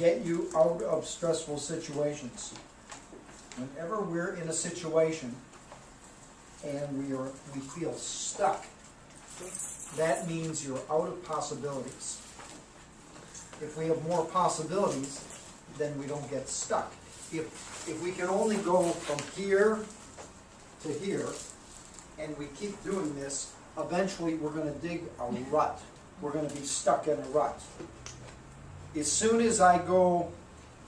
get you out of stressful situations. Whenever we're in a situation and we feel stuck, that means you're out of possibilities. If we have more possibilities, then we don't get stuck. If we can only go from here to here, and we keep doing this, eventually we're going to dig a rut. We're going to be stuck in a rut. As soon as I go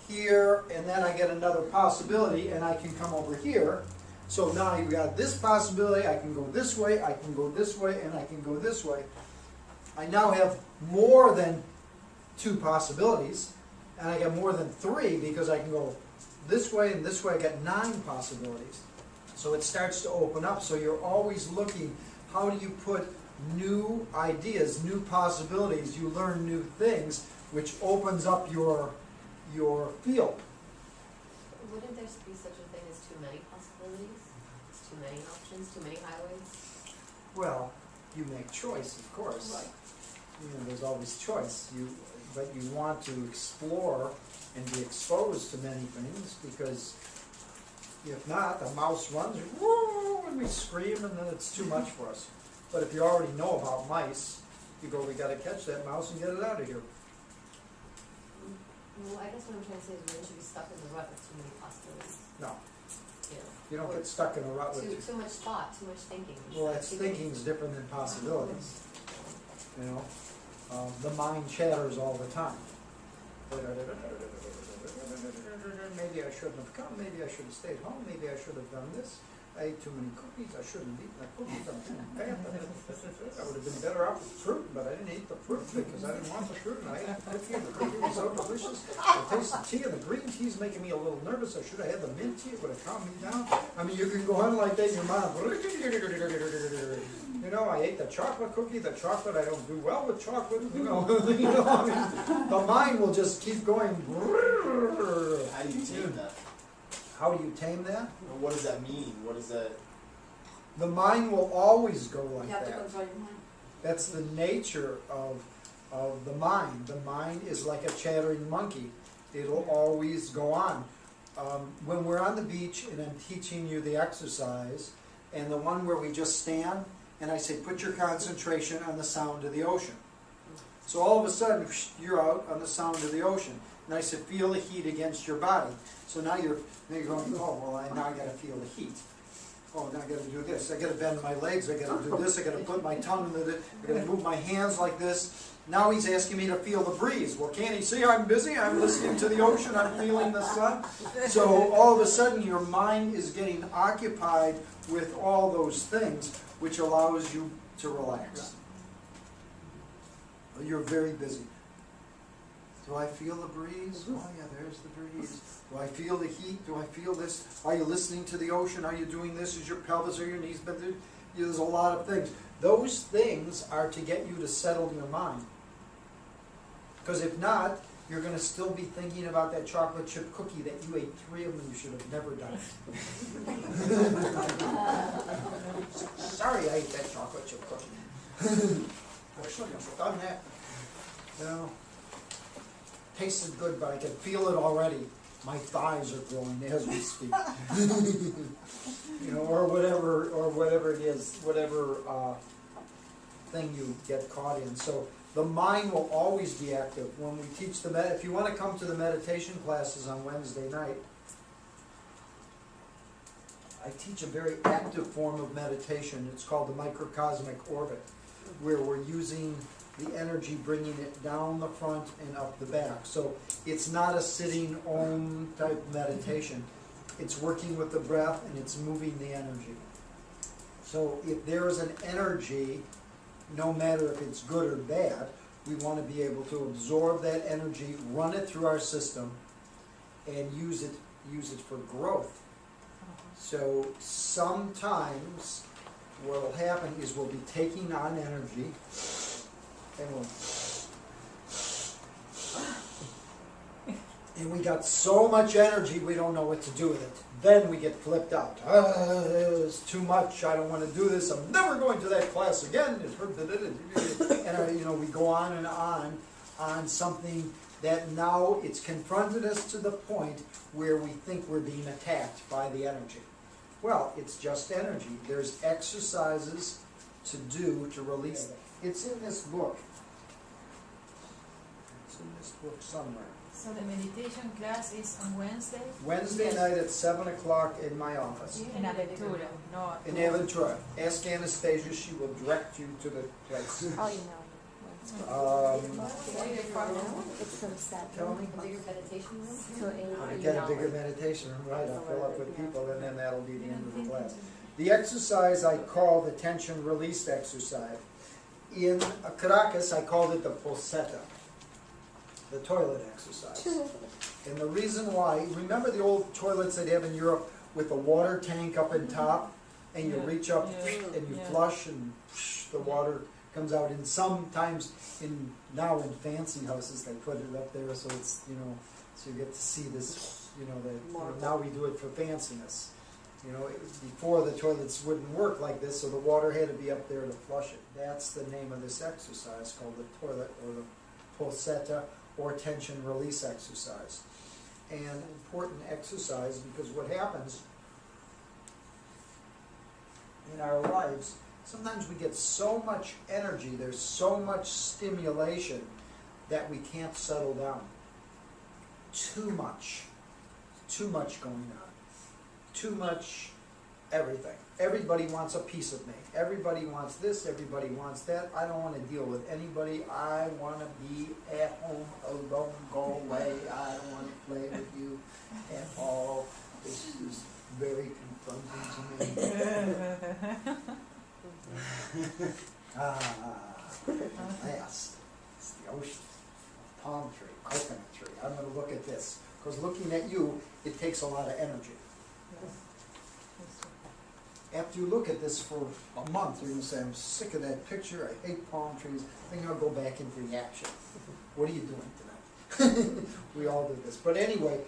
here, and then I get another possibility, and I can come over here, so now you've got this possibility, I can go this way, I can go this way, and I can go this way. I now have more than 2 possibilities, and I get more than 3 because I can go this way and this way. I get 9 possibilities. So it starts to open up. So you're always looking, how do you put new ideas, new possibilities? You learn new things, which opens up your field. Wouldn't there be such a thing as too many possibilities? It's too many options, too many highways? Well, you make choice, of course. Right. You know, there's always choice. But you want to explore and be exposed to many things, because if not, the mouse runs, woo, and we scream, and then it's too much for us. But if you already know about mice, you go, we got to catch that mouse and get it out of here. Well, I guess what I'm trying to say is we shouldn't be stuck in the rut with too many possibilities. No, You know, you don't get stuck in a rut with too much thought, too much thinking. Well, that's thinking is different than possibilities. You know, the mind chatters all the time. Maybe I shouldn't have come. Maybe I should have stayed home. Maybe I should have done this. I ate too many cookies. I shouldn't have eaten the cookies. I'm too fat. I would have been better off with fruit, but I didn't eat the fruit because I didn't want the fruit. And I ate the cookie, and the cookie was so delicious. The taste of tea and the green tea is making me a little nervous. I should have had the mint tea. It would have calmed me down. I mean, you can go on like that in your mind. You know, I ate the chocolate cookie. The chocolate, I don't do well with chocolate. You know, I mean, the mind will just keep going. How do you tame that? How do you tame that? What does that mean? What is that? The mind will always go like You have to that. control your mind. That's the nature of the mind. The mind is like a chattering monkey. It'll always go on. When we're on the beach and I'm teaching you the exercise, and the one where we just stand, and I say, put your concentration on the sound of the ocean. So all of a sudden, you're out on the sound of the ocean. And I said, feel the heat against your body. So now you're going, oh, well, now I got to feel the heat. Oh, now I got to do this. I got to bend my legs. I got to do this. I got to put my tongue in it. I got to move my hands like this. Now he's asking me to feel the breeze. Well, can't he see I'm busy? I'm listening to the ocean. I'm feeling the sun. So all of a sudden, your mind is getting occupied with all those things, which allows you to relax. You're very busy. Do I feel the breeze? Oh yeah, there's the breeze. Do I feel the heat? Do I feel this? Are you listening to the ocean? Are you doing this? Is your pelvis or your knees? But there's a lot of things. Those things are to get you to settle your mind. Because if not, you're going to still be thinking about that chocolate chip cookie that you ate 3 of them. You should have never done it. Sorry, I ate that chocolate chip cookie. I shouldn't have done that. You know. Tasted good, but I can feel it already. My thighs are growing as we speak. You know, or whatever it is, whatever thing you get caught in. So the mind will always be active. When we teach if you want to come to the meditation classes on Wednesday night, I teach a very active form of meditation. It's called the microcosmic orbit, where we're using the energy, bringing it down the front and up the back. So it's not a sitting Om type meditation. It's working with the breath and it's moving the energy. So if there is an energy, no matter if it's good or bad, we want to be able to absorb that energy, run it through our system, and use it for growth. So sometimes what will happen is we'll be taking on energy, and we got so much energy we don't know what to do with it. Then we get flipped out. It's too much. I don't want to do this. I'm never going to that class again. And we go on and on something that now it's confronted us to the point where we think we're being attacked by the energy. Well, it's just energy. There's exercises to do to release it. It's in this book. It's in this book somewhere. So the meditation class is on Wednesday? Wednesday Yes. night at 7 o'clock in my office. In Aventura, no. In Aventura. Ask Anastasia, she will direct you to the place. Oh, you know. Um, It's from 7 Tell me. A bigger meditation room? to 8. I get a bigger meditation room, right, I'll fill up with people, and then that'll be the end of the class. The exercise I call the tension release exercise. In Caracas, I called it the pulseta, the toilet exercise. And the reason why, remember the old toilets they'd have in Europe with the water tank up in top, and you Yeah, reach up yeah, and you yeah. flush, and the water comes out. And sometimes now in fancy houses they put it up there, so it's, you know, so you get to see this, you know, that now we do it for fanciness. You know, before the toilets wouldn't work like this, so the water had to be up there to flush it. That's the name of this exercise, called the toilet or the pulseta or tension release exercise. And important exercise because what happens in our lives, sometimes we get so much energy, there's so much stimulation that we can't settle down. Too much going on. Too much everything. Everybody wants a piece of me. Everybody wants this, everybody wants that. I don't want to deal with anybody. I want to be at home alone, go away. I don't want to play with you at all. This is very confronting to me. Yes, it's the ocean, palm tree, coconut tree. I'm going to look at this, because looking at you, it takes a lot of energy. After you look at this for a month, you're going to say, I'm sick of that picture, I hate palm trees, I think I'll go back into reaction. What are you doing tonight? We all do this. But anyway,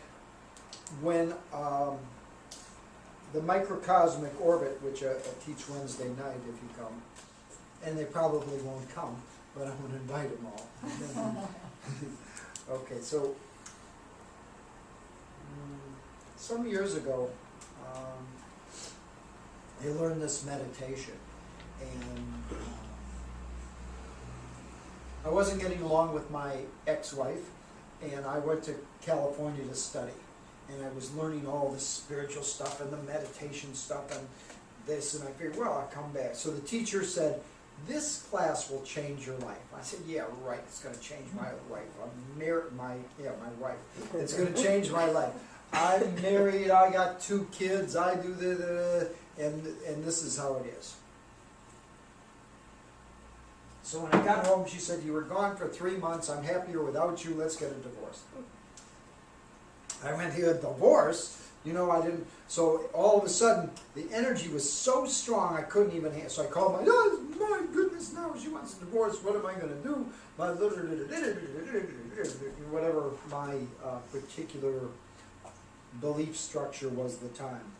when the microcosmic orbit, which I teach Wednesday night if you come, and they probably won't come, but I'm going to invite them all. Okay, so some years ago, I learned this meditation, and I wasn't getting along with my ex-wife, and I went to California to study, and I was learning all this spiritual stuff and the meditation stuff and this, and I figured, well, I'll come back. So the teacher said, this class will change your life. I said, yeah, right, it's going to change my life. I'm married, my wife. It's going to change my life. I'm married, I got 2 kids, I do and this is how it is. So when I got home, she said, you were gone for 3 months, I'm happier without you, let's get a divorce. I went here, a divorce? You know, I didn't, so all of a sudden, the energy was so strong, I couldn't even handle. So I called my, oh, my goodness, now she wants a divorce, what am I going to do? My whatever my particular belief structure was at the time.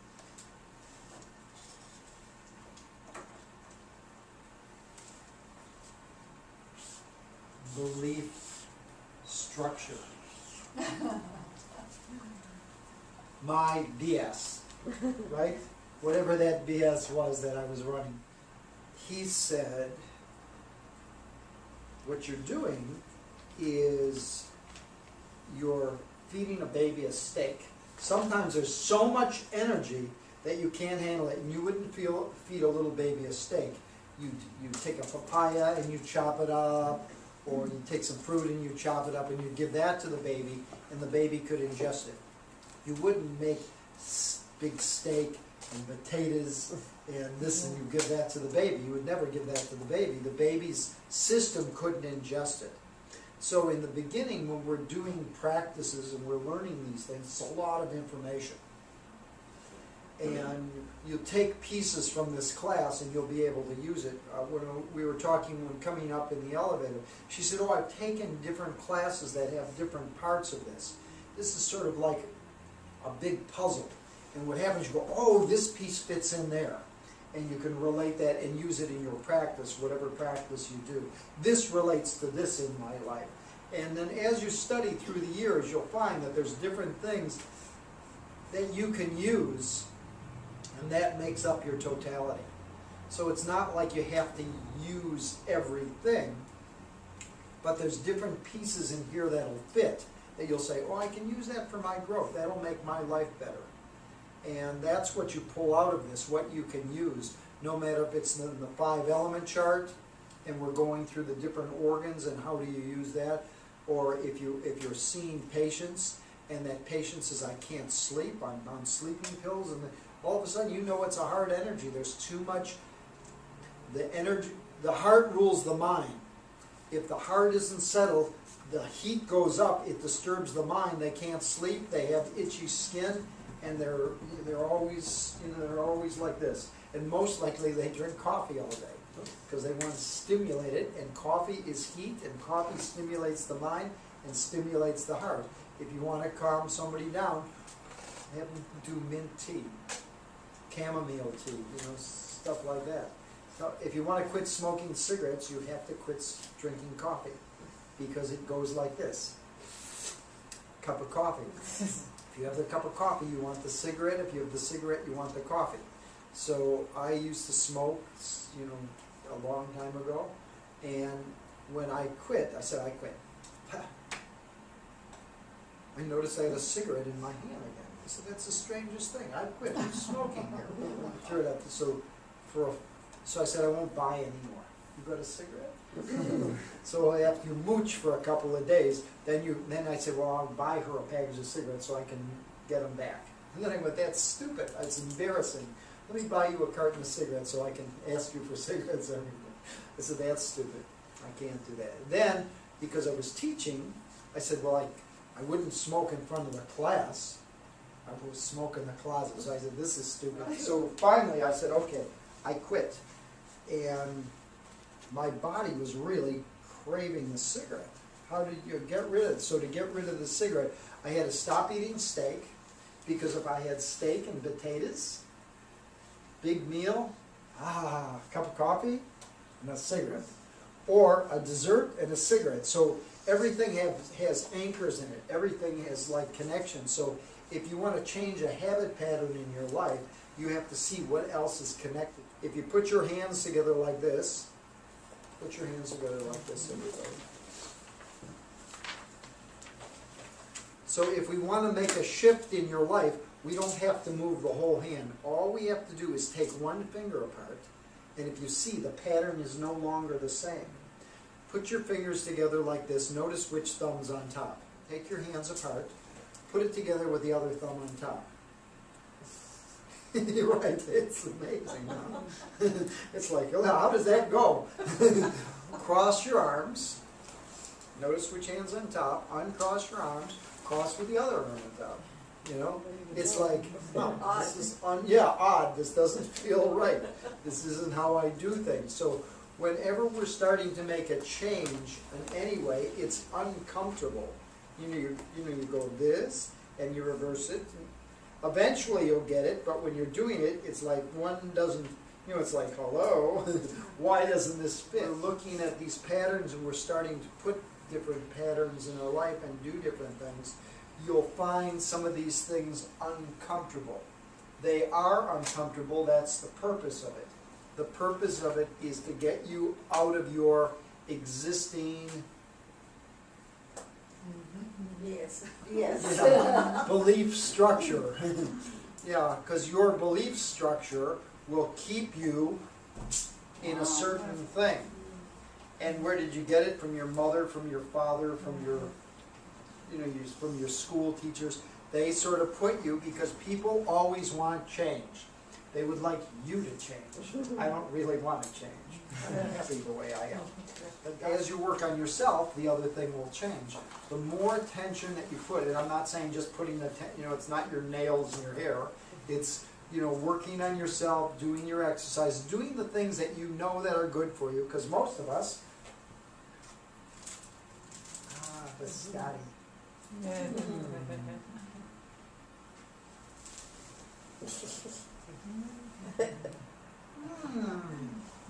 Belief structure. My BS, right? Whatever that BS was that I was running. He said, what you're doing is you're feeding a baby a steak. Sometimes there's so much energy that you can't handle it, and you wouldn't feed a little baby a steak. You take a papaya and you chop it up, or you take some fruit and you chop it up and you give that to the baby, and the baby could ingest it. You wouldn't make big steak and potatoes and this and you give that to the baby. You would never give that to the baby. The baby's system couldn't ingest it. So in the beginning, when we're doing practices and we're learning these things, it's a lot of information. And you take pieces from this class and you'll be able to use it. When we were talking when coming up in the elevator, she said, oh, I've taken different classes that have different parts of this. This is sort of like a big puzzle. And what happens, you go, oh, this piece fits in there. And you can relate that and use it in your practice, whatever practice you do. This relates to this in my life. And then as you study through the years, you'll find that there's different things that you can use, and that makes up your totality. So it's not like you have to use everything, but there's different pieces in here that'll fit, that you'll say, oh, I can use that for my growth. That'll make my life better. And that's what you pull out of this, what you can use, no matter if it's in the 5-element chart, and we're going through the different organs and how do you use that, or if you're seeing patients, and that patient says, I can't sleep, I'm on sleeping pills, and then all of a sudden you know it's a heart energy. There's too much, the heart rules the mind. If the heart isn't settled, the heat goes up, it disturbs the mind, they can't sleep, they have itchy skin, and they're always, they're always like this. And most likely they drink coffee all day, because they want to stimulate it, and coffee is heat, and coffee stimulates the mind and stimulates the heart. If you want to calm somebody down, have them do mint tea, chamomile tea, stuff like that. Now, if you want to quit smoking cigarettes, you have to quit drinking coffee, because it goes like this. Cup of coffee. If you have the cup of coffee, you want the cigarette. If you have the cigarette, you want the coffee. So I used to smoke, a long time ago, and when I quit, I said I quit. I noticed I had a cigarette in my hand again. I said, that's the strangest thing. I quit smoking here. Threw it up. So I said, I won't buy anymore. You got a cigarette? So after you mooch for a couple of days, then I said, well, I'll buy her a package of cigarettes so I can get them back. And then I went, that's stupid. It's embarrassing. Let me buy you a carton of cigarettes so I can ask you for cigarettes every day. I said, that's stupid. I can't do that. Then, because I was teaching, I said, well, I wouldn't smoke in front of the class. I would smoke in the closet. So I said, this is stupid. So finally I said, okay, I quit. And my body was really craving the cigarette. How did you get rid of it? So to get rid of the cigarette, I had to stop eating steak, because if I had steak and potatoes, big meal, a cup of coffee, and a cigarette. Or a dessert and a cigarette. So everything has anchors in it. Everything has like connections. So if you want to change a habit pattern in your life, you have to see what else is connected. If you put your hands together like this, put your hands together like this, everybody. So if we want to make a shift in your life, we don't have to move the whole hand. All we have to do is take one finger apart, and if you see, the pattern is no longer the same. Put your fingers together like this. Notice which thumb's on top. Take your hands apart. Put it together with the other thumb on top. You're right, it's amazing. Huh? It's like, oh, how does that go? Cross your arms. Notice which hand's on top. Uncross your arms. Cross with the other arm on top. It's like, this is odd. This doesn't feel right. This isn't how I do things. So whenever we're starting to make a change in any way, it's uncomfortable. You go this, and you reverse it. Eventually you'll get it, but when you're doing it, it's like one doesn't, it's like, hello, why doesn't this fit? We're looking at these patterns, and we're starting to put different patterns in our life and do different things. You'll find some of these things uncomfortable. They are uncomfortable. That's the purpose of it. The purpose of it is to get you out of your existing belief structure. Yeah, because your belief structure will keep you in a certain thing. And where did you get it? From your mother, from your father, from your from your school teachers. They sort of put you, because people always want change. They would like you to change. I don't really want to change. I'm happy the way I am. But as you work on yourself, the other thing will change. The more tension that you put, and I'm not saying just putting the, it's not your nails in your hair. It's, working on yourself, doing your exercise, doing the things that you know that are good for you, because most of us, Scotty.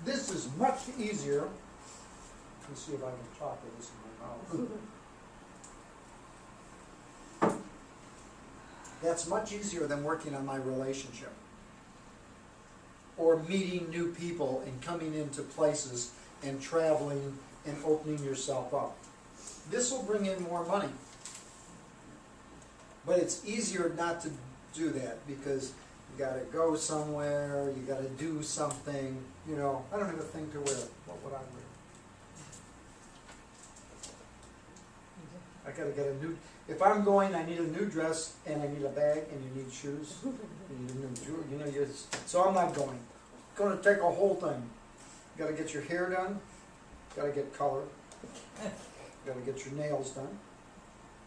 This is much easier. Let me see if I can talk with this in my mouth. That's much easier than working on my relationship. Or meeting new people and coming into places and traveling and opening yourself up. This will bring in more money. But it's easier not to do that because you gotta go somewhere, you gotta do something, you know. I don't have a thing to wear. What would I wear? I gotta get a new, if I'm going, I need a new dress and I need a bag and you need shoes. You need a new jewelry, you know, so I'm not going. It's gonna take a whole thing. You gotta get your hair done, gotta get color, gotta get your nails done,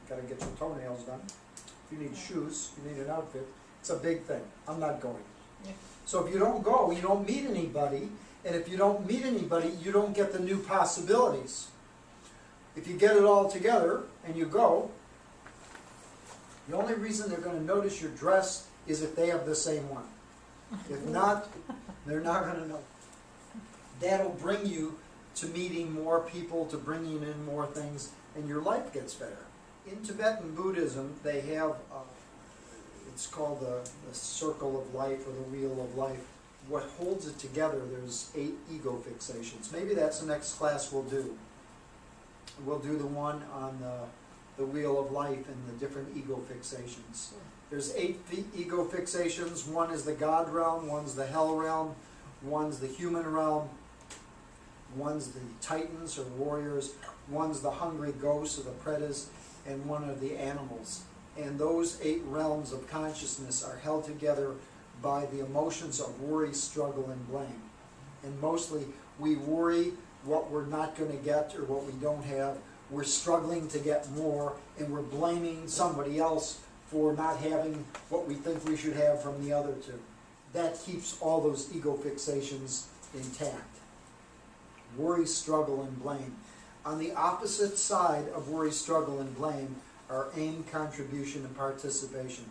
gotta get your toenails done. If you need shoes, you need an outfit. It's a big thing. I'm not going. Yeah. So if you don't go, you don't meet anybody, and if you don't meet anybody, you don't get the new possibilities. If you get it all together and you go, the only reason they're going to notice your dress is if they have the same one. If not, they're not going to know. That'll bring you to meeting more people, to bringing in more things, and your life gets better. In Tibetan Buddhism, they have, it's called the circle of life or the wheel of life. What holds it together, there's 8 ego fixations. Maybe that's the next class we'll do. We'll do the one on the wheel of life and the different ego fixations. There's 8 ego fixations. One is the God realm, one's the hell realm, one's the human realm, one's the titans or warriors, one's the hungry ghosts or the pretas, and one are the animals. And those 8 realms of consciousness are held together by the emotions of worry, struggle, and blame. And mostly we worry what we're not going to get or what we don't have. We're struggling to get more, and we're blaming somebody else for not having what we think we should have from the other two. That keeps all those ego fixations intact. Worry, struggle, and blame. On the opposite side of worry, struggle, and blame are aim, contribution, and participation.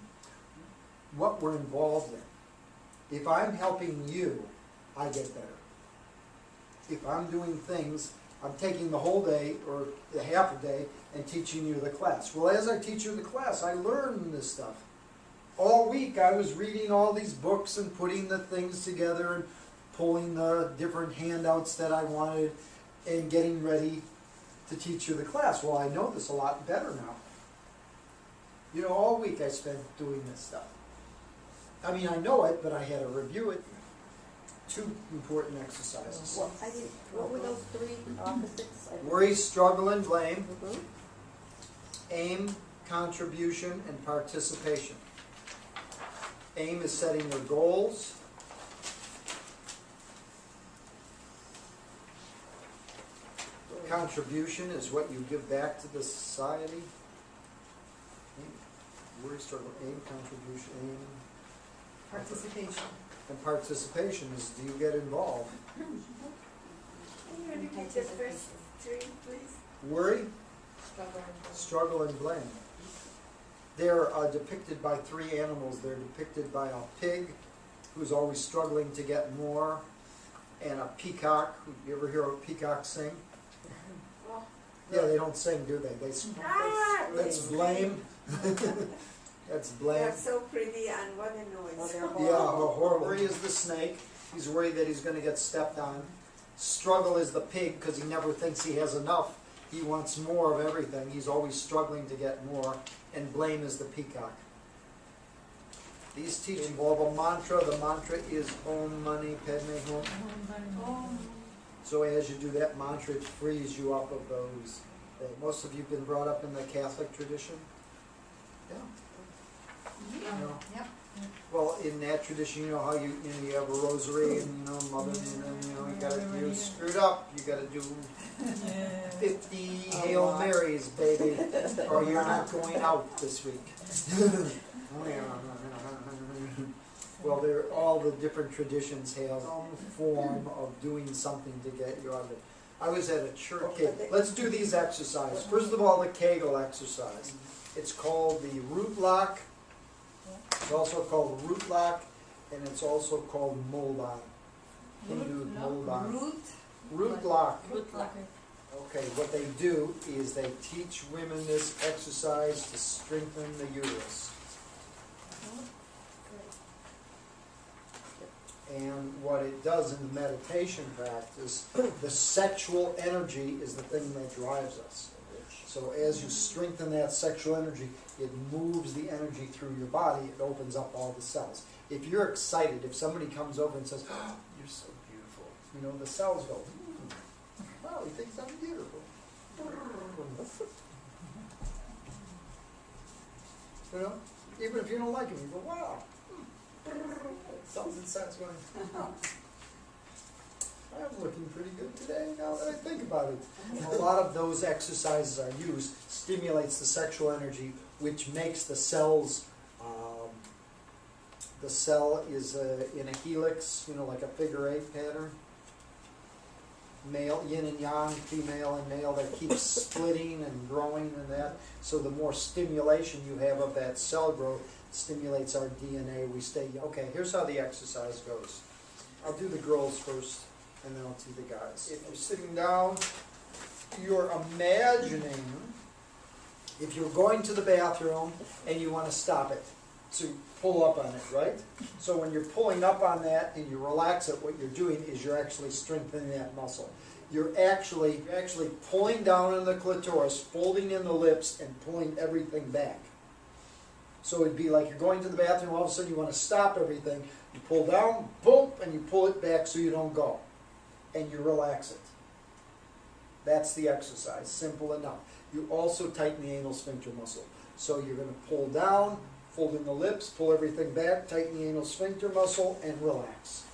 What we're involved in. If I'm helping you, I get better. If I'm doing things, I'm taking the whole day or the half a day and teaching you the class. Well, as I teach you the class, I learn this stuff. All week I was reading all these books and putting the things together and pulling the different handouts that I wanted and getting ready to teach you the class. Well, I know this a lot better now. You know, all week I spent doing this stuff. I mean, I know it, but I had to review it. 2 important exercises. Well, what were those 3 opposites? Worry, struggle, and blame. Mhm. Aim, contribution, and participation. Aim is setting your goals. Contribution is what you give back to the society. Worry, struggle, aim, contribution, aim. Participation. And participation is, do you get involved? Can you repeat the first 3, please? Worry, Struggle and blame. struggle, and blame. They're depicted by 3 animals. They're depicted by a pig, who's always struggling to get more, and a peacock. You ever hear a peacock sing? Yeah, they don't sing, do they? That's blame. That's blame. They're so pretty and what a noise. Yeah, horrible. Worry is the snake. He's worried that he's going to get stepped on. Struggle is the pig because he never thinks he has enough. He wants more of everything. He's always struggling to get more. And blame is the peacock. These teach involve a mantra. The mantra is Om Mani Padme Hum. So as you do that mantra, it frees you up of those. Most of you have been brought up in the Catholic tradition? Yeah. No. Yep. Well, in that tradition, you know how you have a rosary and mother, and then you screwed up. You got to do 50 Hail Marys, baby, or you're not going out this week. Well, all the different traditions have some form of doing something to get you out of it. I was at a church. Okay, let's do these exercises. First of all, the Kegel exercise. It's called the Rootlock. It's also called Rootlock, and it's also called Moldan. Hindu Moldan. Rootlock. Rootlock. Okay, what they do is they teach women this exercise to strengthen the uterus. And what it does in the meditation practice, the sexual energy is the thing that drives us. So as you strengthen that sexual energy, it moves the energy through your body, it opens up all the cells. If you're excited, if somebody comes over and says, oh, you're so beautiful, you know, the cells go, wow, he thinks I'm beautiful. You know, even if you don't like him, you go, wow. Cells inside going, oh, I'm looking pretty good today now that I think about it. A lot of those exercises are used, stimulates the sexual energy, which makes the cells, the cell is in a helix, you know, like a figure 8 pattern. Male, yin and yang, female and male, that keeps splitting and growing and that. So the more stimulation you have of that cell growth stimulates our DNA. We stay young. Okay, here's how the exercise goes. I'll do the girls first, and then I'll do the guys. If you're sitting down, you're imagining if you're going to the bathroom and you want to stop it, to pull up on it, right? So when you're pulling up on that and you relax it, what you're doing is you're actually strengthening that muscle. You're actually pulling down on the clitoris, folding in the lips, and pulling everything back. So it'd be like you're going to the bathroom, all of a sudden you want to stop everything. You pull down, boom, and you pull it back so you don't go. And you relax it. That's the exercise, simple enough. You also tighten the anal sphincter muscle. So you're going to pull down, fold in the lips, pull everything back, tighten the anal sphincter muscle, and relax.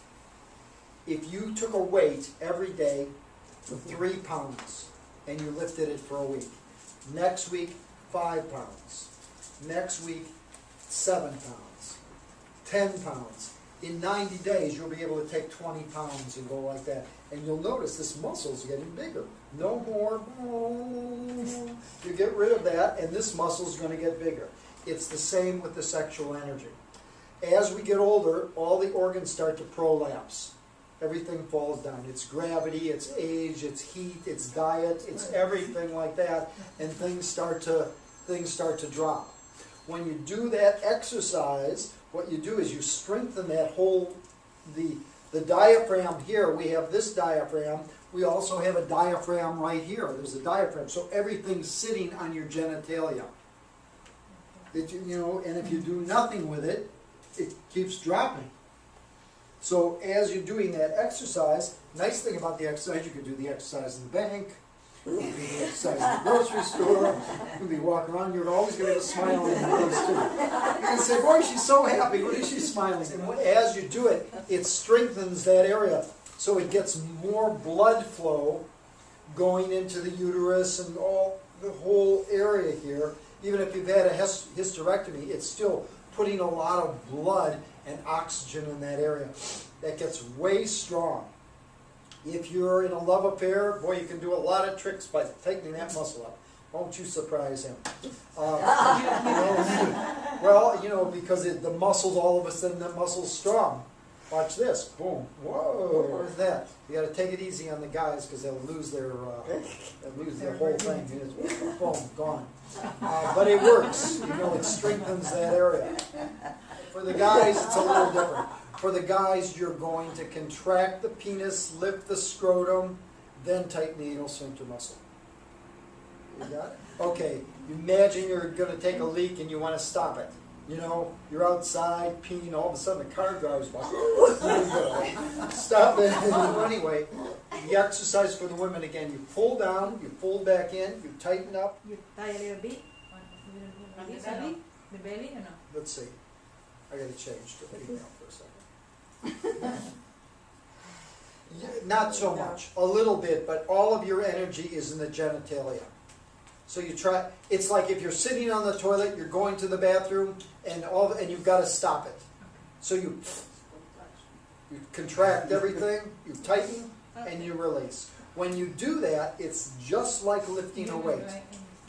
If you took a weight every day for 3 pounds and you lifted it for a week, next week 5 pounds, next week 7 pounds, 10 pounds. In 90 days you'll be able to take 20 pounds and go like that. And you'll notice this muscle's getting bigger. No more, you get rid of that and this muscle's going to get bigger. It's the same with the sexual energy. As we get older, all the organs start to prolapse. Everything falls down. It's gravity, it's age, it's heat, it's diet, it's everything like that, and things start to drop. When you do that exercise, what you do is you strengthen that whole, the diaphragm here. We have this diaphragm. We also have a diaphragm right here. There's a diaphragm. So everything's sitting on your genitalia. You know, and if you do nothing with it, it keeps dropping. So as you're doing that exercise, nice thing about the exercise, you can do the exercise in the bank, you can do the exercise in the grocery store, you can be walking around, you're always going to be smiling and things too. You can say, boy, she's so happy, what is she smiling? And as you do it, it strengthens that area. So it gets more blood flow going into the uterus and all the whole area here. Even if you've had a hysterectomy, it's still putting a lot of blood and oxygen in that area. That gets way strong. If you're in a love affair, boy, you can do a lot of tricks by tightening that muscle up. Won't you surprise him? Well, you know, because the muscles, all of a sudden, the muscle's strong. Watch this. Boom. Whoa. What is that? You got to take it easy on the guys because they'll lose their whole thing. It's, boom, gone. But it works. You know, it strengthens that area. For the guys, it's a little different. For the guys, you're going to contract the penis, lift the scrotum, then tighten the anal sphincter muscle. You got it? Okay. Imagine you're going to take a leak and you want to stop it. You know, you're outside peeing, all of a sudden the car drives by. Stop it. Anyway, the exercise for the women again, you pull down, you fold back in, you tighten up. You tie a little bit on the belly? The belly or no? Let's see. I got to change to female for a second. Yeah, not so much. A little bit, but all of your energy is in the genitalia. So you try, it's like if you're sitting on the toilet, you're going to the bathroom, and you've got to stop it. So you contract everything, you tighten, and you release. When you do that, it's just like lifting a weight.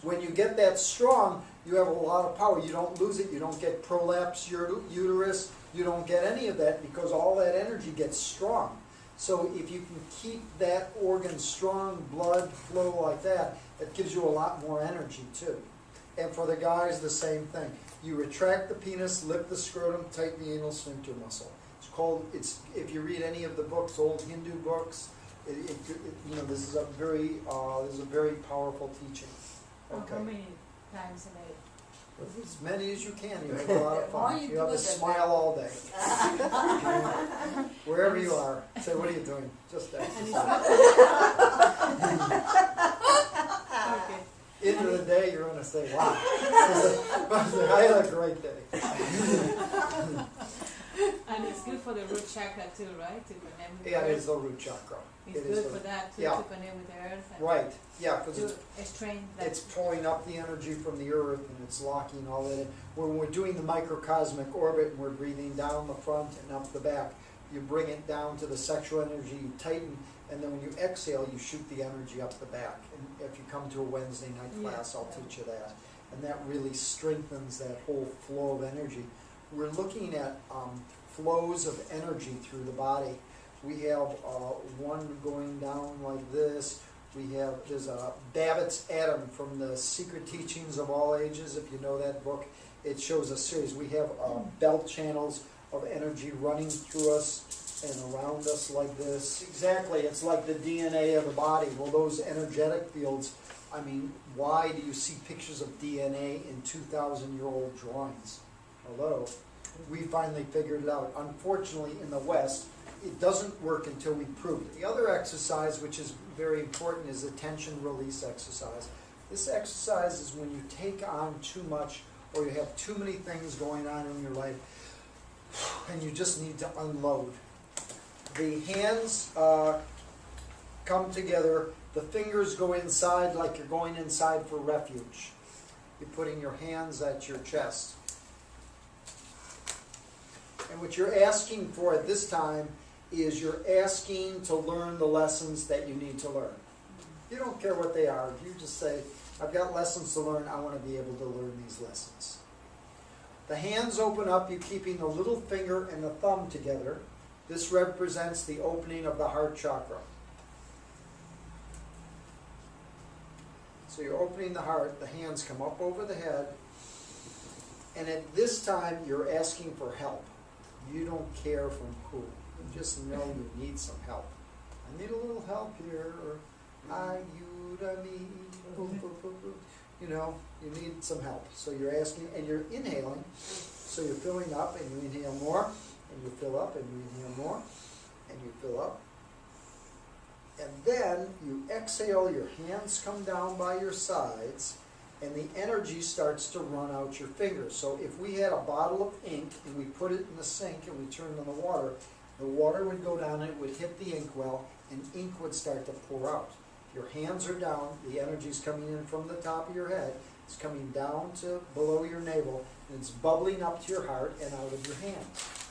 When you get that strong, you have a lot of power. You don't lose it, you don't get prolapse uterus, you don't get any of that because all that energy gets strong. So if you can keep that organ strong, blood flow like that, it gives you a lot more energy too. And for the guys, the same thing. You retract the penis, lift the scrotum, tighten the anal sphincter muscle. It's called, it's, if you read any of the books, old Hindu books, you know, this is a very powerful teaching. How Okay. many times a day? As many as you can, you have a lot of All fun. you You have do a is smile all day. Wherever you are, say, what are you doing? Just exercise. Okay. End of the day, you're gonna say, wow, I had a great day. And it's good for the root chakra too, right? To connect with Yeah, the it earth. is the root chakra. It's It is good the- for that too, yeah. to connect with the earth and Right, yeah, because to strengthen that. it's pulling up the energy from the earth and it's locking all that in. When we're doing the microcosmic orbit and we're breathing down the front and up the back, you bring it down to the sexual energy, you tighten, and then when you exhale, you shoot the energy up the back. And if you come to a Wednesday night class, I'll teach you that. And that really strengthens that whole flow of energy. We're looking at flows of energy through the body. We have one going down like this. There's a Babbitt's Atom from the Secret Teachings of All Ages, if you know that book. It shows a series. We have belt channels of energy running through us and around us like this. Exactly, it's like the DNA of the body. Well, those energetic fields, I mean, why do you see pictures of DNA in 2,000-year-old drawings? Hello. We finally figured it out. Unfortunately, in the West, it doesn't work until we prove it. The other exercise, which is very important, is a tension release exercise. This exercise is when you take on too much or you have too many things going on in your life and you just need to unload. The hands come together, the fingers go inside like you're going inside for refuge. You're putting your hands at your chest. And what you're asking for at this time is you're asking to learn the lessons that you need to learn. You don't care what they are. You just say, I've got lessons to learn. I want to be able to learn these lessons. The hands open up. You're keeping the little finger and the thumb together. This represents the opening of the heart chakra. So you're opening the heart. The hands come up over the head. And at this time, you're asking for help. You don't care from who. You just know you need some help. I need a little help here, or I, you, da, me, boop, boop, boop, boop. You know, you need some help. So you're asking, and you're inhaling. So you're filling up, and you inhale more, and you fill up, and you inhale more, and you fill up. And then you exhale, your hands come down by your sides, and the energy starts to run out your fingers. So if we had a bottle of ink and we put it in the sink and we turned on the water would go down and it would hit the ink well, and ink would start to pour out. Your hands are down, the energy's coming in from the top of your head, it's coming down to below your navel, and it's bubbling up to your heart and out of your hands,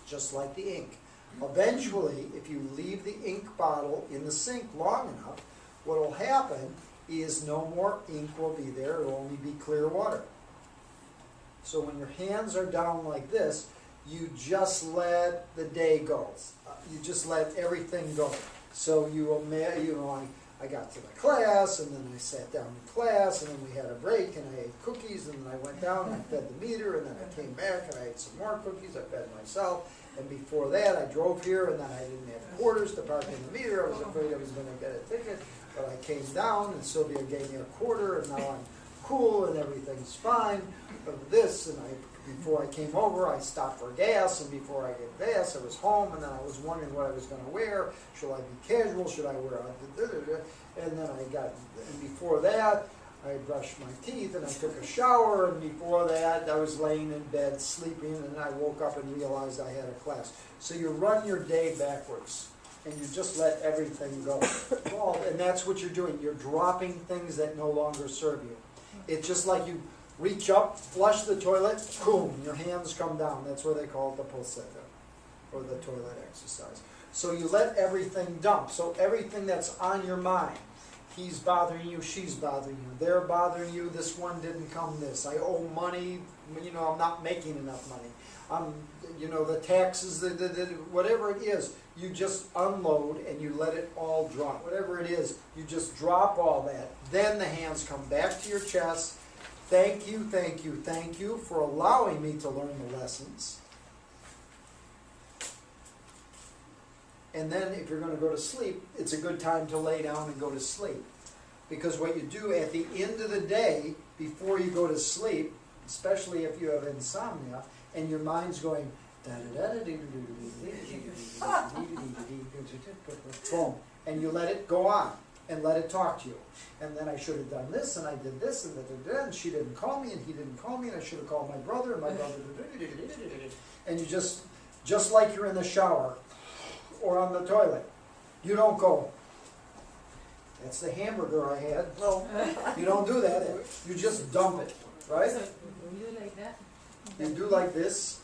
just like the ink. Eventually, if you leave the ink bottle in the sink long enough, what will happen is no more ink will be there, it will only be clear water. So when your hands are down like this, you just let the day go. You just let everything go. So I got to the class, and then I sat down in class, and then we had a break, and I ate cookies, and then I went down and I fed the meter, and then I came back and I ate some more cookies, I fed myself, and before that I drove here, and then I didn't have quarters to park in the meter, I was afraid I was going to get a ticket, but I came down, and Sylvia gave me a quarter, and now I'm cool, and everything's fine, of this, and before I came over, I stopped for gas, and before I get gas, I was home, and then I was wondering what I was going to wear. Should I be casual? Should I wear a... And then and before that, I brushed my teeth, and I took a shower, and before that, I was laying in bed sleeping, and then I woke up and realized I had a class. So you run your day backwards, and you just let everything go. And that's what you're doing. You're dropping things that no longer serve you. It's just like you reach up, flush the toilet, boom, your hands come down. That's what they call it, the pulsetta, or the toilet exercise. So you let everything dump. So everything that's on your mind, he's bothering you, she's bothering you, they're bothering you, this one didn't come this, I owe money, I'm not making enough money. The taxes, whatever it is, you just unload and you let it all drop. Whatever it is, you just drop all that. Then the hands come back to your chest. Thank you, thank you, thank you for allowing me to learn the lessons. And then if you're gonna go to sleep, it's a good time to lay down and go to sleep. Because what you do at the end of the day, before you go to sleep, especially if you have insomnia, and your mind's going, boom, and you let it go on, and let it talk to you. And then I should have done this, and I did this, and she didn't call me, and he didn't call me, and I should have called my brother, and my brother, and you just like you're in the shower, or on the toilet, you don't go, that's the hamburger I had. No, you don't do that. You just dump it, right? So, you do like that? You do like this.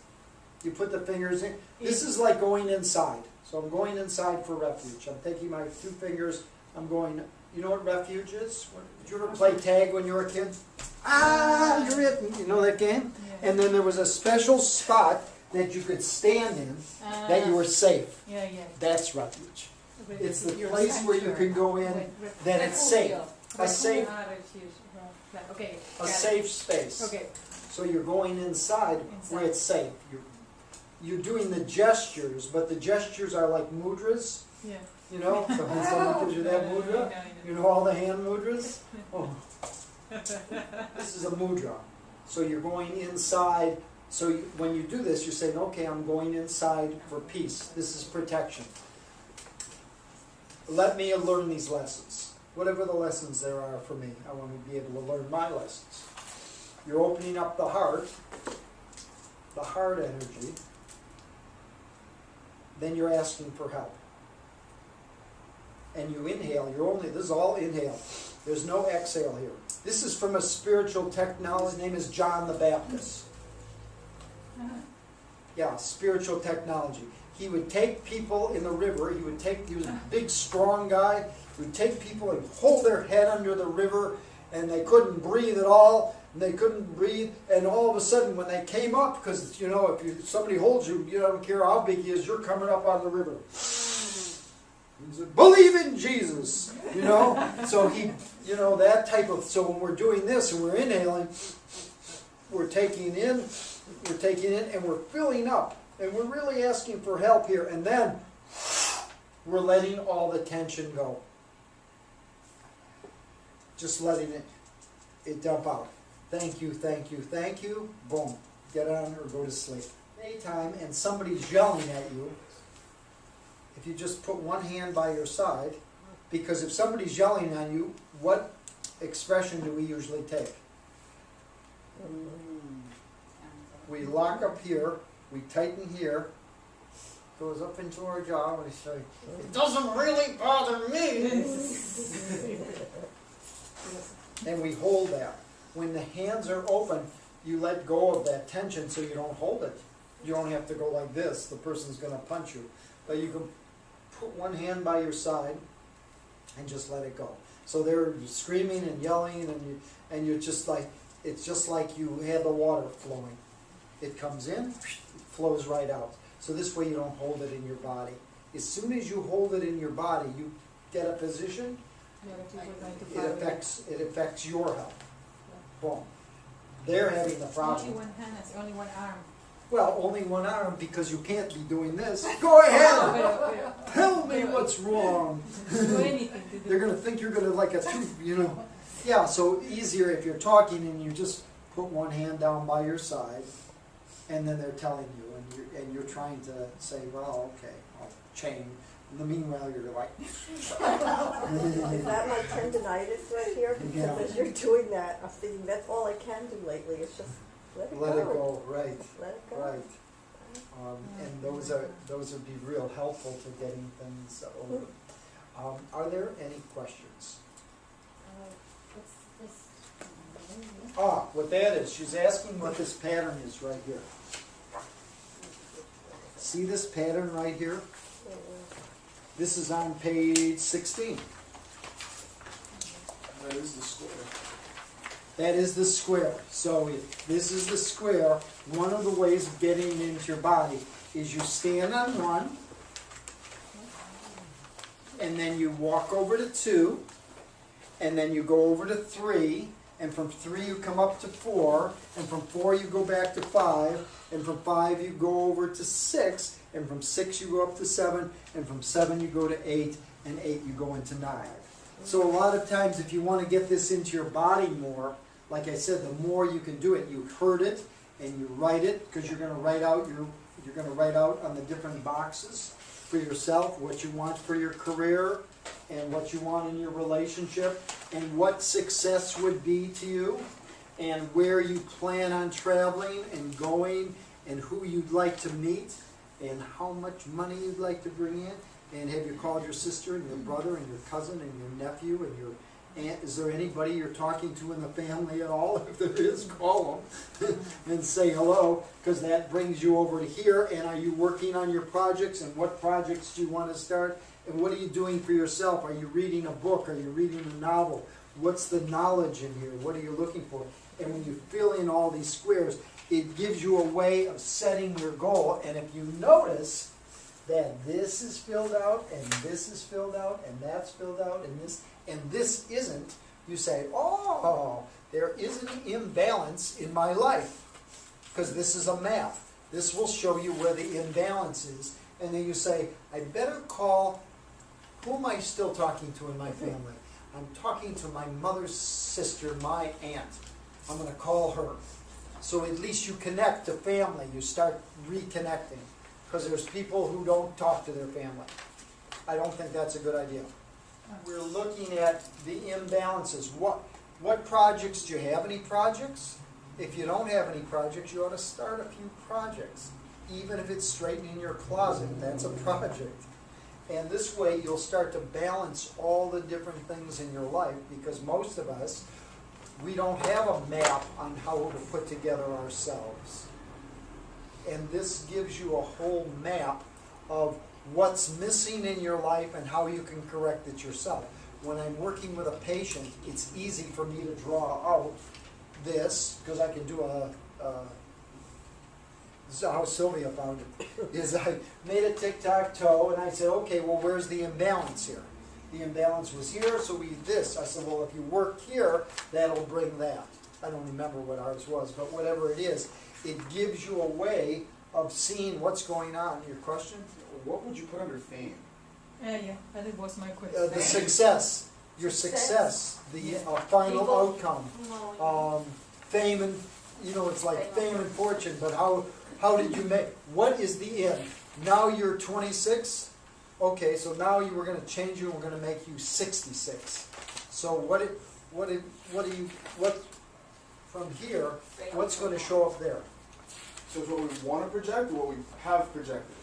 You put the fingers in. This is like going inside. So I'm going inside for refuge. I'm taking my 2 fingers. I'm going, you know what refuge is? Did you ever play tag when you were a kid? Ah, you're it. You know that game? Yeah. And then there was a special spot that you could stand in that you were safe. Yeah, yeah. That's refuge. But It's the your place where you sanctuary. can go in that it's safe. A safe, Okay. a got it. safe space. Okay. So you're going inside where it's safe. You're doing the gestures, but the gestures are like mudras. Yeah. You know, so when someone gives you that mudra, you know all the hand mudras? Oh. This is a mudra. So you're going inside. So when you do this, you're saying, okay, I'm going inside for peace. This is protection. Let me learn these lessons. Whatever the lessons there are for me, I want to be able to learn my lessons. You're opening up the heart energy. Then you're asking for help. And you inhale. This is all inhale. There's no exhale here. This is from a spiritual technology. His name is John the Baptist. Yeah, spiritual technology. He would take people in the river. He was a big, strong guy. He would take people and hold their head under the river, and they couldn't breathe at all. And they couldn't breathe, and all of a sudden, when they came up, because you know, if somebody holds you, you don't care how big he is, you're coming up out of the river. He said, believe in Jesus, you know. So you know, that type of. So when we're doing this and we're inhaling, we're taking in, and we're filling up. And we're really asking for help here. And then we're letting all the tension go. Just letting it dump out. Thank you, thank you, thank you. Boom. Get on or go to sleep. Anytime and somebody's yelling at you, if you just put one hand by your side, because if somebody's yelling on you, what expression do we usually take? We lock up here. We tighten here, goes up into our jaw, and we say, it doesn't really bother me. And we hold that. When the hands are open, you let go of that tension so you don't hold it. You don't have to go like this. The person's going to punch you. But you can put one hand by your side and just let it go. So they're screaming and yelling, and you're just like, it's just like you have the water flowing. It comes in, flows right out. So this way you don't hold it in your body. As soon as you hold it in your body, you get a position, it affects your health. Boom. They're having the problem. Only one hand, that's only one arm. Well, only one arm because you can't be doing this. Go ahead! Tell me what's wrong. Do anything to do. They're going to think you're going to like a tooth, you know. Yeah, so easier if you're talking and you just put one hand down by your side. And then they're telling you, and you're trying to say, well, okay, I'll change. In the meanwhile, you're like, Is that my tendonitis right here? Yeah. Because as you're doing that, I'm thinking that's all I can do lately. It's just let it go. Right, Let it go. right. And those would be real helpful to getting things over. Are there any questions? What's this? What that is, she's asking what this pattern is right here. See this pattern right here? This is on page 16. That is the square. That is the square. So if this is the square, one of the ways of getting into your body is you stand on one, and then you walk over to 2, and then you go over to 3, and from 3 you come up to 4, and from 4 you go back to 5, and from 5 you go over to 6, and from 6 you go up to 7, and from 7 you go to 8, and 8 you go into 9. So a lot of times if you want to get this into your body more, like I said, the more you can do it. You heard it and you write it, because you're going to write out on the different boxes for yourself what you want for your career and what you want in your relationship and what success would be to you and where you plan on traveling and going and who you'd like to meet and how much money you'd like to bring in. And have you called your sister and your brother and your cousin and your nephew and your aunt? Is there anybody you're talking to in the family at all? If there is, call them and say hello, because that brings you over to here. And are you working on your projects? And what projects do you want to start? And what are you doing for yourself? Are you reading a book? Are you reading a novel? What's the knowledge in here? What are you looking for? And when you fill in all these squares, it gives you a way of setting your goal. And if you notice that this is filled out, and this is filled out, and that's filled out, and this isn't, you say, oh, there is an imbalance in my life. Because this is a map. This will show you where the imbalance is. And then you say, I better call, who am I still talking to in my family? I'm talking to my mother's sister, my aunt. I'm going to call her. So at least you connect to family. You start reconnecting. Because there's people who don't talk to their family. I don't think that's a good idea. We're looking at the imbalances. What projects do you have? Any projects? If you don't have any projects, you ought to start a few projects. Even if it's straightening your closet, that's a project. And this way you'll start to balance all the different things in your life, because most of us, we don't have a map on how to put together ourselves. And this gives you a whole map of what's missing in your life and how you can correct it yourself. When I'm working with a patient, it's easy for me to draw out this, because I can do this is how Sylvia found it, is I made a tic-tac-toe and I said, okay, well, where's the imbalance here? The imbalance was here, so we did this. I said, well, if you work here, that'll bring that. I don't remember what ours was, but whatever it is, it gives you a way of seeing what's going on. Your question? What would you put under fame? Yeah, that was my question. The success. Your success. The final outcome. Fame and, it's like fame and fortune, but how did you make, what is the end? Now you're 26? Okay, so now we're going to change you and we're going to make you 66. So what from here, what's going to show up there? So it's what we want to project or what we have projected?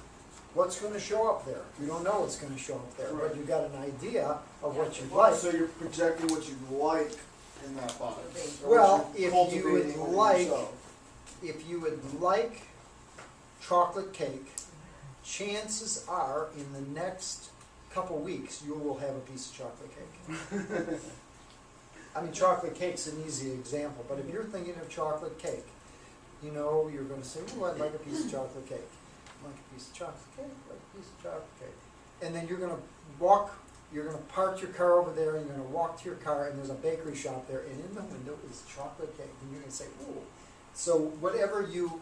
What's going to show up there? You don't know what's going to show up there, Right. but you got an idea of what you'd like. So you're projecting what you'd like in that box. or Well, what you're if you cultivating would within like, yourself. if you would like chocolate cake, chances are in the next couple weeks you will have a piece of chocolate cake. I mean, chocolate cake's an easy example, but if you're thinking of chocolate cake, you're going to say, "Oh, I'd like a piece of chocolate cake. I'd like a piece of chocolate cake. I'd like a piece of chocolate cake." And then you're going to park your car over there, and you're going to walk to your car, and there's a bakery shop there, and in the window is chocolate cake, and you're going to say, "Ooh." So whatever you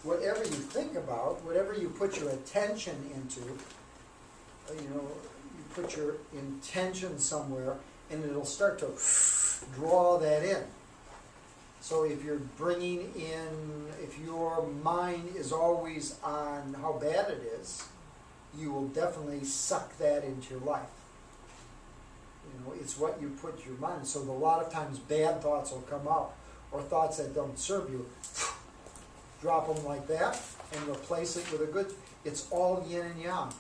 think about, whatever you put your attention into, you put your intention somewhere, and it'll start to draw that in. So if you're if your mind is always on how bad it is, you will definitely suck that into your life. It's what you put your mind. So a lot of times bad thoughts will come up, or thoughts that don't serve you. Drop them like that and replace it with a good. It's all yin and yang.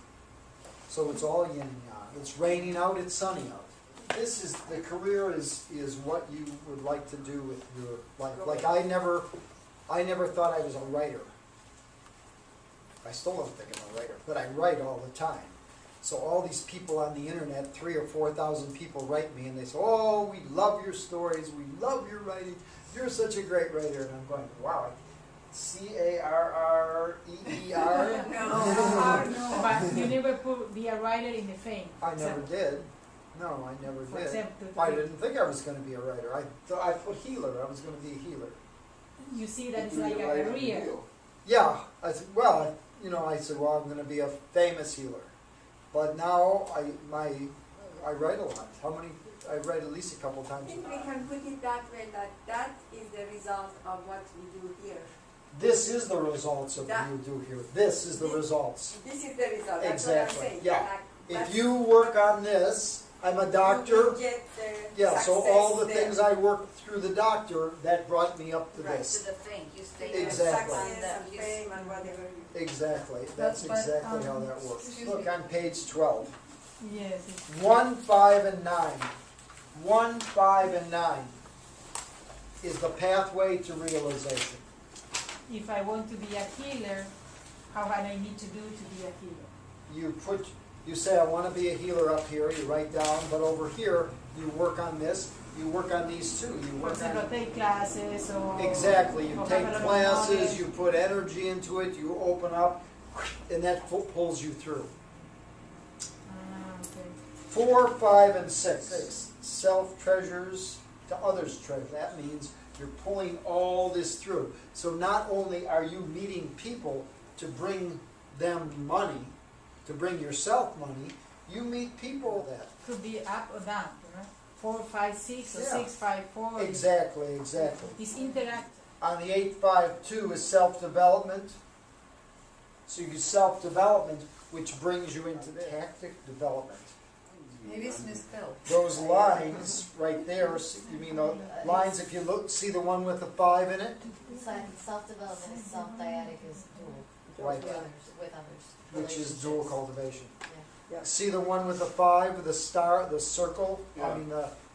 So it's all yin and yang. It's raining out, it's sunny out. The career is what you would like to do with your life. Like I never thought I was a writer. I still don't think I'm a writer, but I write all the time. So all these people on the internet, 3,000 or 4,000 people write me and they say, "Oh, we love your stories, we love your writing, you're such a great writer." And I'm going, wow, Carreer? No. But you never be a writer in the fame. I never did. No, I never For did. example, I didn't think I was going to be a writer. I put healer. I was going to be a healer. you see that it's Do like you a like career. real? Yeah. you know, I said, well, I'm gonna be a famous healer. But now I write a lot. How many? I write at least a couple I times. think we can put it that way, that is the result of what we do here. This is the results of what you do here. This is the results. This is the result, that's Exactly, what I'm saying. yeah. Like, If you work on this, I'm a doctor. you get the Yeah, so all the success things there. I worked through the doctor, that brought me up to Right. this. To the thing, you stay The Exactly. Success and fame and whatever you Exactly, that's But, exactly how that works. excuse Look me. on page 12. Yes. 1, 5, and 9. 1, 5, and 9 is the pathway to realization. If I want to be a healer, how can I need to do to be a healer? You say, I want to be a healer up here, you write down, but over here, you work on this, you work on these two. You For work example, on, take classes or... exactly, you or take have a lot of classes, knowledge. you put energy into it, you open up, and that pulls you through. Okay. 4, 5, and 6. Self treasures to others treasure. That means you're pulling all this through. So not only are you meeting people to bring them money, to bring yourself money, you meet people that. Could be up or down, right? 4, 5, 6 or Yeah. 6, 5, 4. Exactly. It's interact. On the 852 is self-development. So you self-development, which brings you into tactic development. Maybe it's misspelled. Those lines right there, you mean the lines, if you look, see the one with the 5 in it? It's like self-development is self-dyadic is dual. Right. With others. Which is dual Relationships. cultivation. Yeah. See the one with the 5, with the star, the circle? Yeah.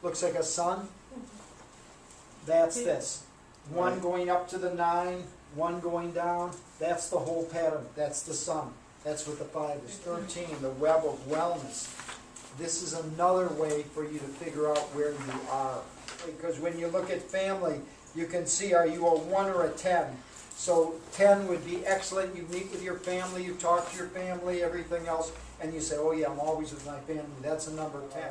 Looks like a sun? That's this. One Right. going up to the 9, one going down. That's the whole pattern. That's the sun. That's what the 5 is. 13, the web of wellness. This is another way for you to figure out where you are. Because when you look at family, you can see, are you a 1 or a 10? So 10 would be excellent. You meet with your family, you talk to your family, everything else, and you say, oh yeah, I'm always with my family. That's a number 10.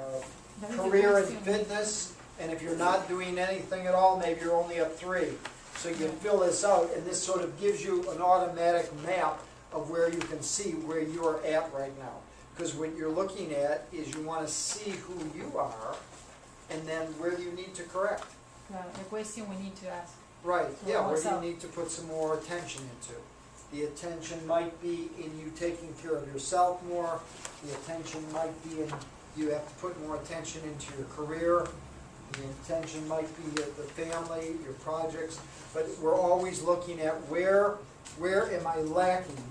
That is the Career and question. fitness, and if you're not doing anything at all, maybe you're only a 3. So you fill this out, and this sort of gives you an automatic map of where you can see where you are at right now. Because what you're looking at is you want to see who you are, and then where you need to correct. The question we need to ask. Right, For yeah, where ourselves. you need to put some more attention into. The attention might be in you taking care of yourself more. The attention might be in you have to put more attention into your career. The attention might be at the family, your projects. But we're always looking at where am I lacking?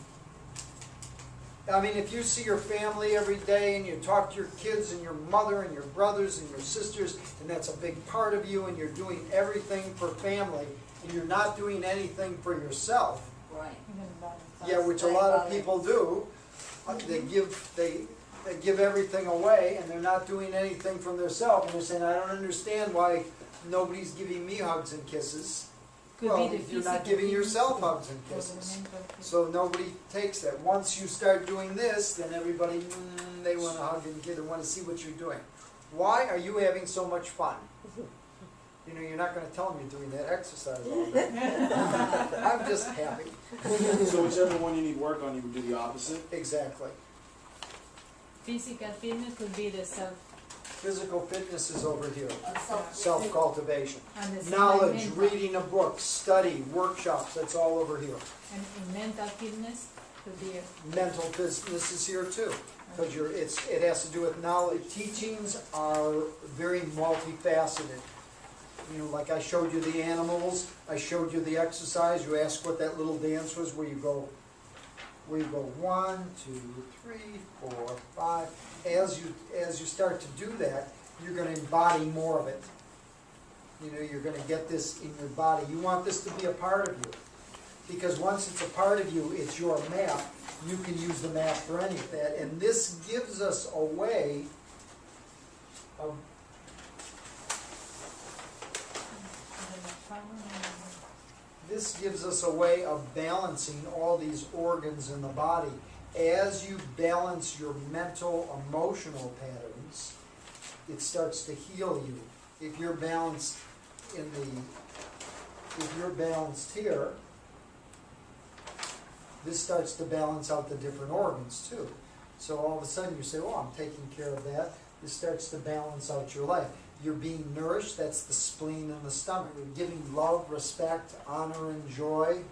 I mean, if you see your family every day and you talk to your kids and your mother and your brothers and your sisters, and that's a big part of you, and you're doing everything for family, and you're not doing anything for yourself, Right. Even balance. yeah, which a lot of people do, they give everything away, and they're not doing anything from themselves, and they're saying, I don't understand why nobody's giving me hugs and kisses. Could Well, be the you're not physical giving fitness yourself too, hugs and or the kisses. mental fitness. So nobody takes that. Once you start doing this, then everybody, they want to hug and kiss, they want to see what you're doing. Why are you having so much fun? You know, you're not going to tell them you're doing that exercise all day. I'm just happy. So whichever one you need work on, you would do the opposite? Exactly. Physical fitness could be the self Physical fitness is over here. Self- Self-cultivation. and the Knowledge, mental. reading a book, study, workshops, that's all over here. And in mental fitness could be Mental business is here too, because it has to do with knowledge. Teachings are very multifaceted. You know, like I showed you the animals, I showed you the exercise. You asked what that little dance was, where you go 1, 2, 3, 4, 5. As you start to do that, you're going to embody more of it. You know, you're going to get this in your body. You want this to be a part of you. Because once it's a part of you, it's your map. You can use the map for any of that. And this gives us a way of balancing all these organs in the body. As you balance your mental, emotional patterns, it starts to heal you. If you're balanced here, this starts to balance out the different organs too. So all of a sudden you say, oh, I'm taking care of that. This starts to balance out your life. You're being nourished, that's the spleen and the stomach. You're giving love, respect, honor, and joy.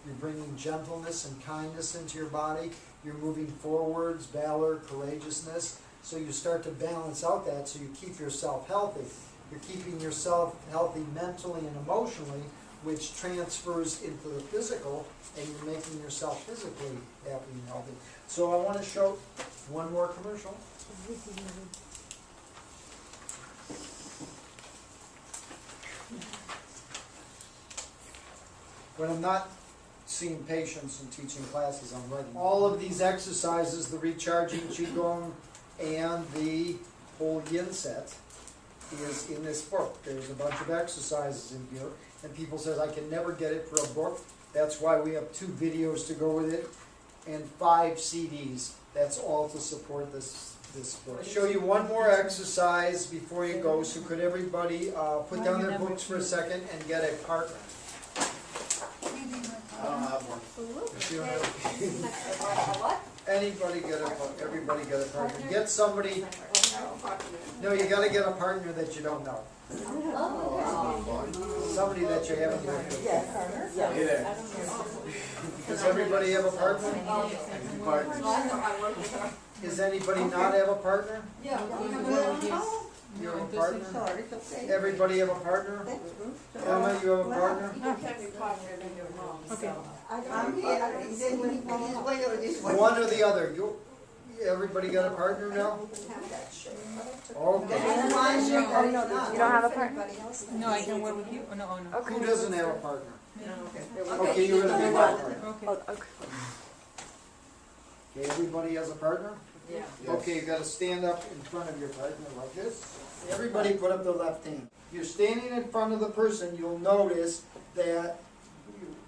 You're bringing gentleness and kindness into your body. You're moving forwards, valor, courageousness. So you start to balance out that so you keep yourself healthy. You're keeping yourself healthy mentally and emotionally, which transfers into the physical, and you're making yourself physically happy and healthy. So I want to show one more commercial. When I'm not seeing patients and teaching classes, I'm writing. All of these exercises, the recharging Qigong and the whole yin set, is in this book. There's a bunch of exercises in here, and people says I can never get it for a book. That's why we have 2 videos to go with it, and 5 CDs. That's all to support this book. I'll show you one more exercise before you go. So could everybody put down their books for a second and get a partner? I don't have one. If you don't have- What? Anybody get a partner? Everybody get a partner. Get somebody. No, you got to get a partner that you don't know. Oh. Somebody that you haven't worked with. Yeah. Does everybody have a partner? Does anybody not have a partner? You have a partner? Everybody have a partner? Emma, you have a partner? Okay. One or the other. Everybody got a partner now? Okay. You don't have a partner? No, I can work with you. Oh, no, oh, no. Who doesn't have a partner? No. Okay, you're gonna be my partner. Okay. Okay. Okay, everybody has a partner? Yeah. Okay, you gotta stand up in front of your partner like this. Everybody put up their left hand. You're standing in front of the person, you'll notice that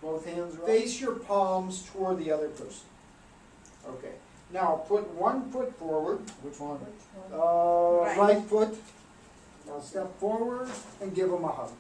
both hands face your palms toward the other person. Okay. Now put one foot forward. Which one? Right foot. Now step forward and give them a hug.